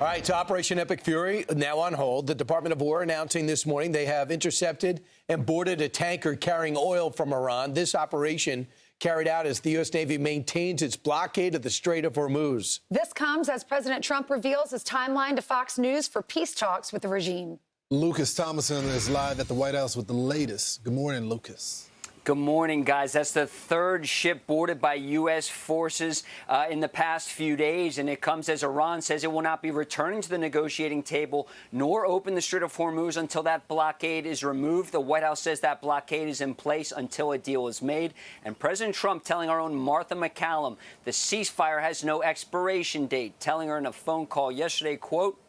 All right, to Operation Epic Fury, now on hold. The Department of War announcing this morning they have intercepted and boarded a tanker carrying oil from Iran. This operation carried out as the U.S. Navy maintains its blockade of the Strait of Hormuz. This comes as President Trump reveals his timeline to Fox News for peace talks with the regime. Lucas Tomlinson is live at the White House with the latest. Good morning, Lucas. Good morning, guys. That's the third ship boarded by U.S. forces in the past few days, and it comes as Iran says it will not be returning to the negotiating table nor open the Strait of Hormuz until that blockade is removed. The White House says that blockade is in place until a deal is made. And President Trump telling our own Martha McCallum the ceasefire has no expiration date, telling her in a phone call yesterday, quote,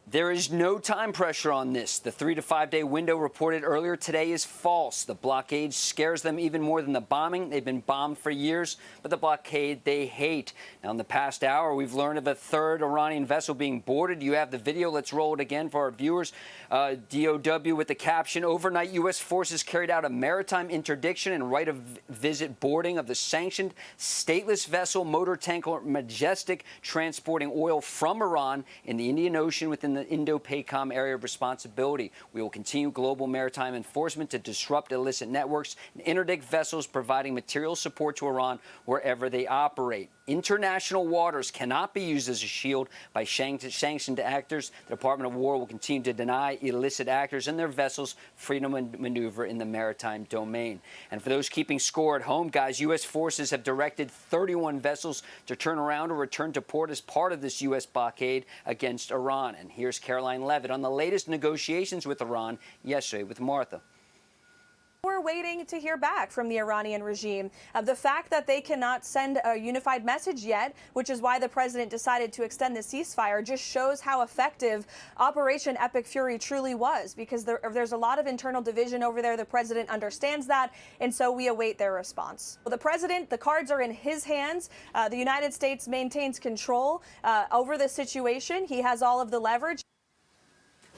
"There is no time pressure on this. The 3 to 5 day window reported earlier today is false. The blockade scares them even more than the bombing. They've been bombed for years, but the blockade they hate." Now, in the past hour, we've learned of a third Iranian vessel being boarded. You have the video. Let's roll it again for our viewers. DOW with the caption, "Overnight, U.S. forces carried out a maritime interdiction and right of visit boarding of the sanctioned stateless vessel motor tanker Majestic transporting oil from Iran in the Indian Ocean within the Indo-PACOM area of responsibility. We will continue global maritime enforcement to disrupt illicit networks and interdict vessels providing material support to Iran wherever they operate. International waters cannot be used as a shield by sanctioned actors. The Department of War will continue to deny illicit actors and their vessels freedom of maneuver in the maritime domain." And for those keeping score at home, guys, U.S. forces have directed 31 vessels to turn around or return to port as part of this U.S. blockade against Iran. And here's Caroline Levitt on the latest negotiations with Iran yesterday with Martha. We're waiting to hear back from the Iranian regime. The fact that they cannot send a unified message yet, which is why the president decided to extend the ceasefire, just shows how effective Operation Epic Fury truly was, because there's a lot of internal division over there. The president understands that, and so we await their response. Well, the president, the cards are in his hands. The United States maintains control over the situation. He has all of the leverage.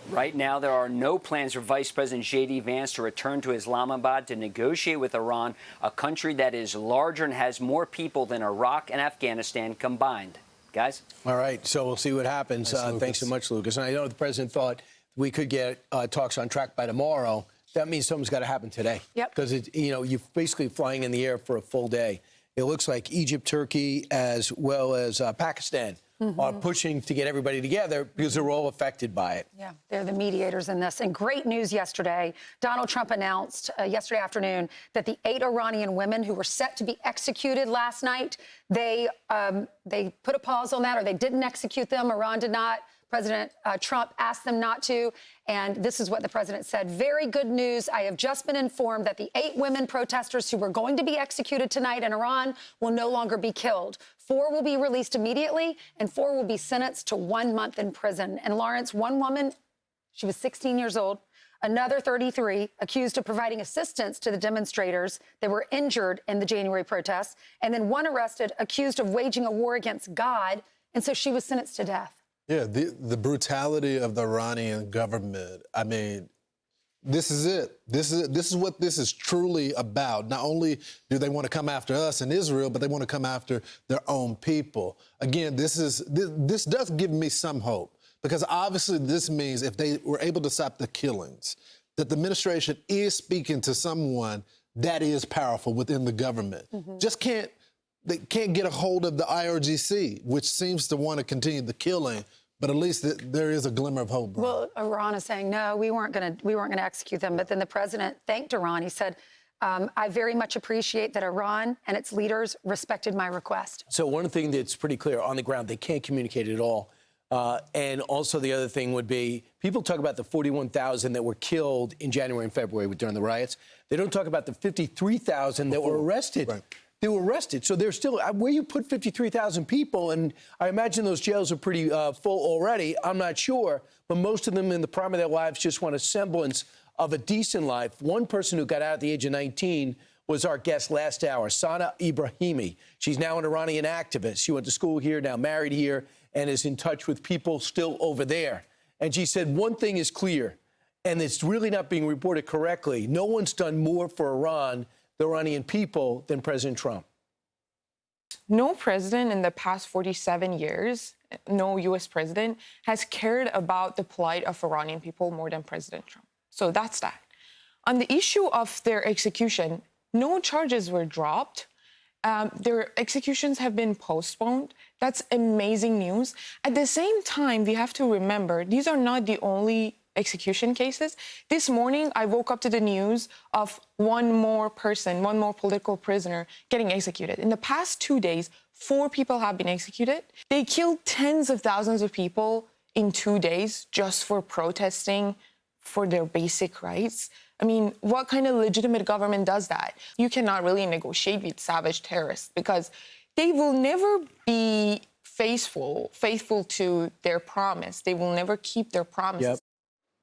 Right now, there are no plans for Vice President J.D. Vance to return to Islamabad to negotiate with Iran, a country that is larger and has more people than Iraq and Afghanistan combined. Guys? All right, so we'll see what happens. Thanks so much, Lucas. And I know the president thought we could get talks on track by tomorrow. That means something's got to happen today. Yep. Because, you're basically flying in the air for a full day. It looks like Egypt, Turkey, as well as Pakistan are pushing to get everybody together because they're all affected by it. Yeah, they're the mediators in this. And great news yesterday. Donald Trump announced yesterday afternoon that the 8 Iranian women who were set to be executed last night, they put a pause on that, or they didn't execute them. Iran did not. President Trump asked them not to, and this is what the president said. "Very good news. I have just been informed that the 8 women protesters who were going to be executed tonight in Iran will no longer be killed. 4 will be released immediately, and 4 will be sentenced to 1 month in prison." And Lawrence, one woman, she was 16 years old, another 33, accused of providing assistance to the demonstrators that were injured in the January protests, and then one arrested, accused of waging a war against God, and so she was sentenced to death. Yeah, the brutality of the Iranian government. I mean, this is it. This is what this is truly about. Not only do they want to come after us in Israel, but they want to come after their own people. Again, this does give me some hope, because obviously this means if they were able to stop the killings, that the administration is speaking to someone that is powerful within the government. They can't get a hold of the IRGC, which seems to want to continue the killing. But at least there is a glimmer of hope, bro. Well, Iran is saying, no, we weren't going to execute them. But then the president thanked Iran. He said, I very much appreciate that Iran and its leaders respected my request. So one thing that's pretty clear on the ground, they can't communicate at all. And also the other thing would be, people talk about the 41,000 that were killed in January and February during the riots. They don't talk about the 53,000 that were arrested. Right. They were arrested. So they're still, where you put 53,000 people, and I imagine those jails are pretty full already, I'm not sure, but most of them in the prime of their lives just want a semblance of a decent life. One person who got out at the age of 19 was our guest last hour, Sana Ibrahimi. She's now an Iranian activist. She went to school here, now married here, and is in touch with people still over there. And she said one thing is clear, and it's really not being reported correctly. No one's done more for Iran, the Iranian people, than President Trump. No president in the past 47 years, no U.S. president, has cared about the plight of Iranian people more than President Trump. So that's that. On the issue of their execution, no charges were dropped. Their executions have been postponed. That's amazing news. At the same time, we have to remember, these are not the only execution cases. This morning, I woke up to the news of one more person, one more political prisoner getting executed. In the past 2 days, 4 people have been executed. They killed tens of thousands of people in 2 days just for protesting for their basic rights. I mean, what kind of legitimate government does that? You cannot really negotiate with savage terrorists because they will never be faithful to their promise. They will never keep their promises. Yep.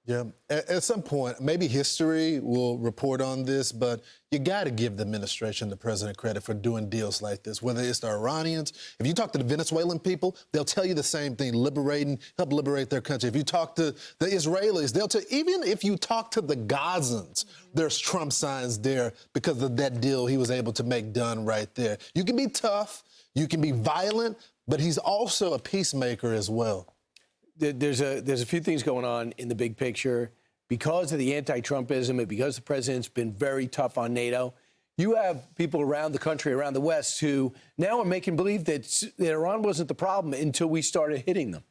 Yeah, at some point, maybe history will report on this, but you got to give the administration, the president, credit for doing deals like this, whether it's the Iranians. If you talk to the Venezuelan people, they'll tell you the same thing, help liberate their country. If you talk to the Israelis, they'll tell you, even if you talk to the Gazans, there's Trump signs there because of that deal he was able to make done right there. You can be tough, you can be violent, but he's also a peacemaker as well. There's a few things going on in the big picture. Because of the anti-Trumpism and because the president's been very tough on NATO, you have people around the country, around the West, who now are making believe that Iran wasn't the problem until we started hitting them.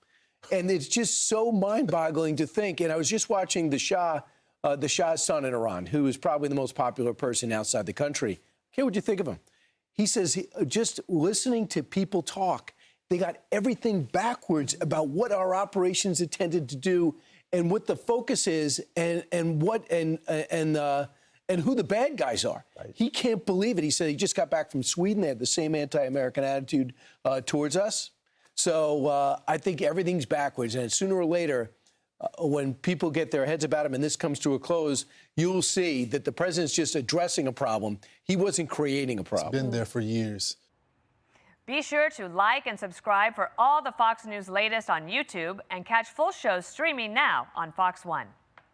And it's just so mind-boggling to think. And I was just watching the Shah's son in Iran, who is probably the most popular person outside the country. Okay, what'd you think of him? He says, just listening to people talk, they got everything backwards about what our operations intended to do and what the focus is and who the bad guys are. Right. He can't believe it. He said he just got back from Sweden. They had the same anti-American attitude towards us. So I think everything's backwards. And sooner or later, when people get their heads about him and this comes to a close, you'll see that the president's just addressing a problem. He wasn't creating a problem. It's been there for years. Be sure to like and subscribe for all the Fox News latest on YouTube and catch full shows streaming now on Fox One.